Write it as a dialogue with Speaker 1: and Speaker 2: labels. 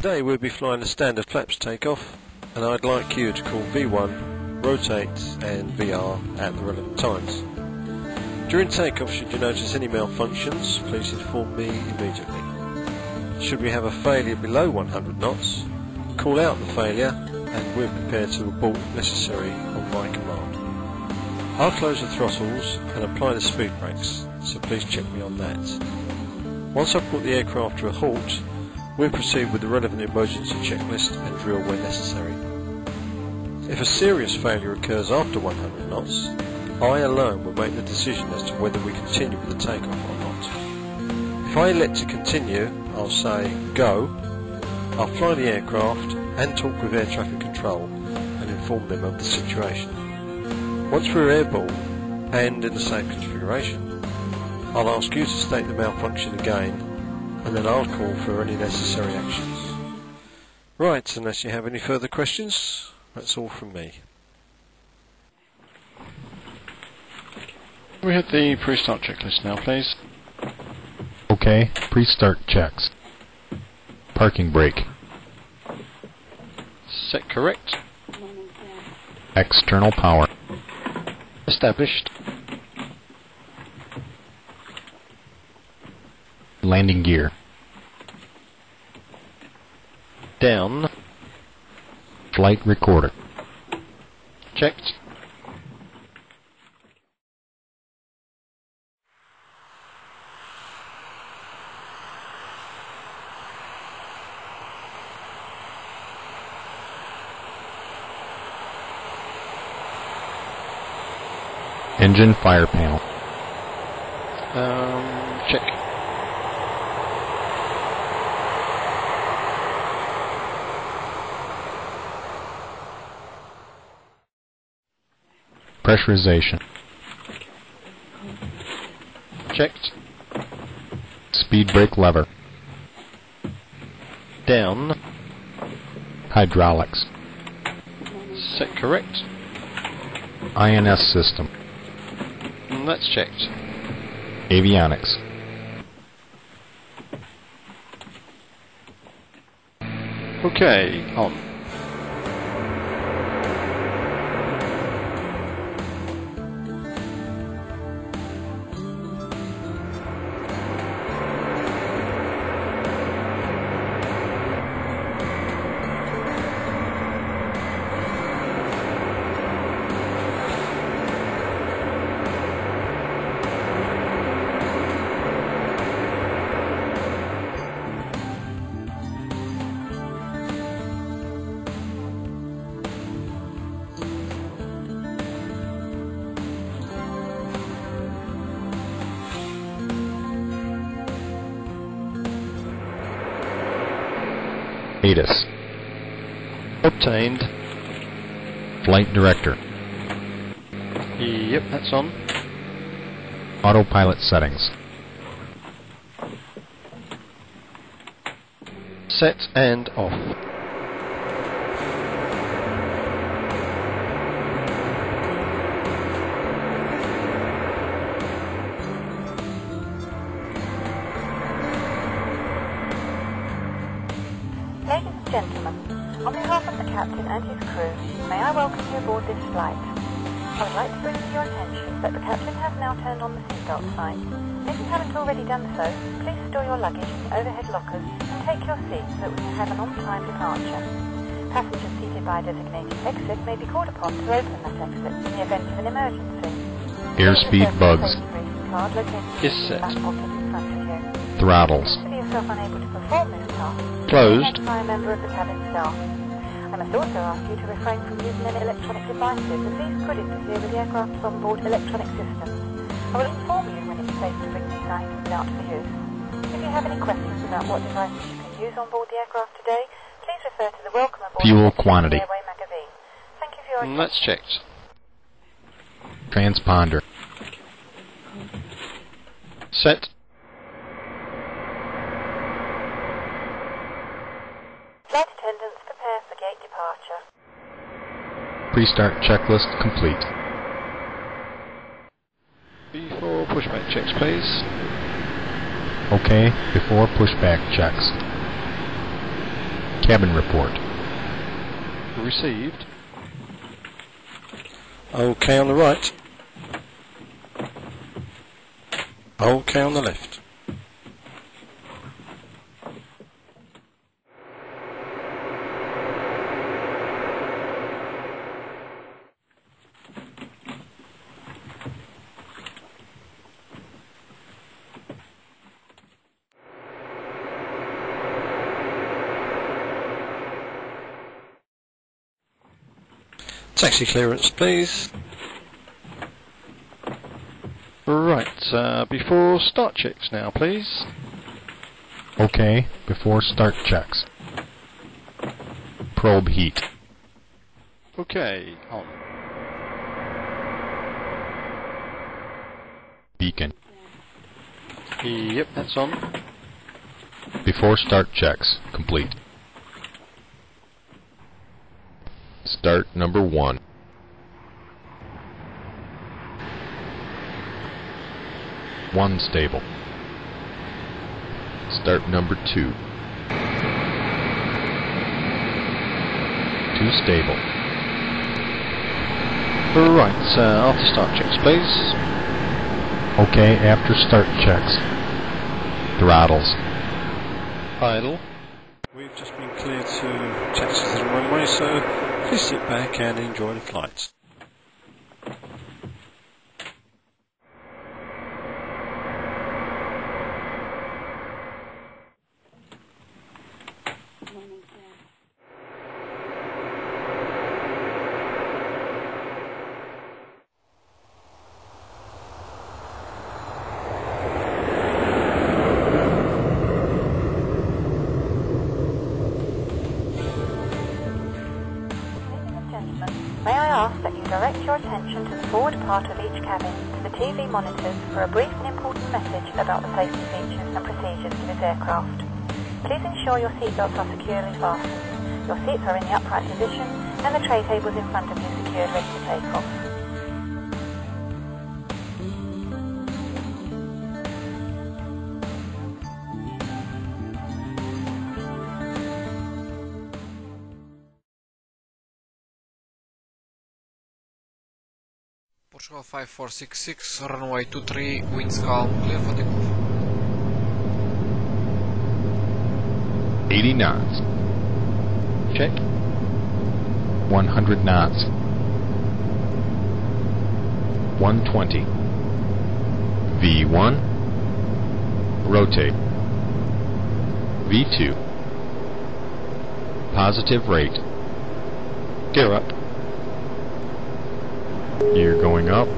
Speaker 1: Today we'll be flying a standard flaps takeoff, and I'd like you to call V1, rotate and VR at the relevant times. During takeoff, should you notice any malfunctions, please inform me immediately. Should we have a failure below 100 knots, call out the failure and we're prepared to abort if necessary on my command. I'll close the throttles and apply the speed brakes, so please check me on that. Once I've brought the aircraft to a halt, we'll proceed with the relevant emergency checklist and drill where necessary. If a serious failure occurs after 100 knots, I alone will make the decision as to whether we continue with the takeoff or not. If I elect to continue, I'll say go, I'll fly the aircraft and talk with air traffic control and inform them of the situation. Once we're airborne and in the same configuration, I'll ask you to state the malfunction again, and then I'll call for any necessary actions. Right, unless you have any further questions, that's all from me.
Speaker 2: We have the pre-start checklist now, please.
Speaker 3: Okay, pre-start checks. Parking brake.
Speaker 2: Set correct.
Speaker 3: External power.
Speaker 2: Established.
Speaker 3: Landing gear.
Speaker 2: Down.
Speaker 3: Flight recorder.
Speaker 2: Checked.
Speaker 3: Engine fire panel.
Speaker 2: Check.
Speaker 3: Pressurization.
Speaker 2: Checked.
Speaker 3: Speed brake lever.
Speaker 2: Down.
Speaker 3: Hydraulics.
Speaker 2: Set correct.
Speaker 3: INS system.
Speaker 2: And that's checked.
Speaker 3: Avionics.
Speaker 2: Okay, on.
Speaker 3: ATIS.
Speaker 2: Obtained.
Speaker 3: Flight director.
Speaker 2: Yep, that's on.
Speaker 3: Autopilot settings.
Speaker 2: Set and off.
Speaker 4: Ladies and gentlemen, on behalf of the captain and his crew, may I welcome you aboard this flight. I would like to bring to your attention that the captain has now turned on the seatbelt sign. If you haven't already done so, please store your luggage in the overhead lockers and take your seat so that we can have an on-time departure. Passengers seated by a designated exit may be called upon to open that exit in the event of an emergency.
Speaker 3: Airspeed bugs.
Speaker 2: Is set.
Speaker 3: Throttles.
Speaker 4: If you yourself unable to perform this task,
Speaker 2: Closed.
Speaker 4: by a member of the cabin staff. I must also ask you to refrain from using any electronic devices, as these could interfere with the aircraft's onboard electronic systems. I will inform you when it's safe to bring these items out for use. If you have any questions about what devices you can use on board the aircraft today, please refer to the Welcome Aboard
Speaker 3: Fuel
Speaker 4: section of the
Speaker 3: quantity.
Speaker 4: Airway magazine. Thank you for your
Speaker 2: And that's checked.
Speaker 3: Transponder.
Speaker 2: Set.
Speaker 4: Flight attendants, prepare for gate departure.
Speaker 3: Pre-start checklist complete.
Speaker 2: Before pushback checks, please.
Speaker 3: Okay, before pushback checks. Cabin report.
Speaker 2: Received.
Speaker 1: OK on the right. OK on the left. Taxi clearance, please.
Speaker 2: Right, before start checks now, please.
Speaker 3: OK, before start checks. Probe heat.
Speaker 2: Okay, on.
Speaker 3: Beacon.
Speaker 2: Yep, that's on.
Speaker 3: Before start checks. Complete. Start number 1. One stable. Start number 2. 2 stable.
Speaker 2: Right, after start checks, please.
Speaker 3: OK, after start checks. Throttles.
Speaker 2: Idle.
Speaker 1: We've just been cleared to taxi to the runway, so please sit back and enjoy the flight.
Speaker 4: May I ask that you direct your attention to the forward part of each cabin, to the TV monitors, for a brief and important message about the safety features and procedures of this aircraft. Please ensure your seatbelts are securely fastened. Your seats are in the upright position, and the tray tables in front of you secured ready to take off.
Speaker 5: Funchal 5466, runway 23, winds calm, clear for takeoff.
Speaker 3: 80 knots.
Speaker 2: Check.
Speaker 3: 100 knots. 120. V1. Rotate. V2. Positive rate.
Speaker 2: Gear up.
Speaker 3: Gear going up.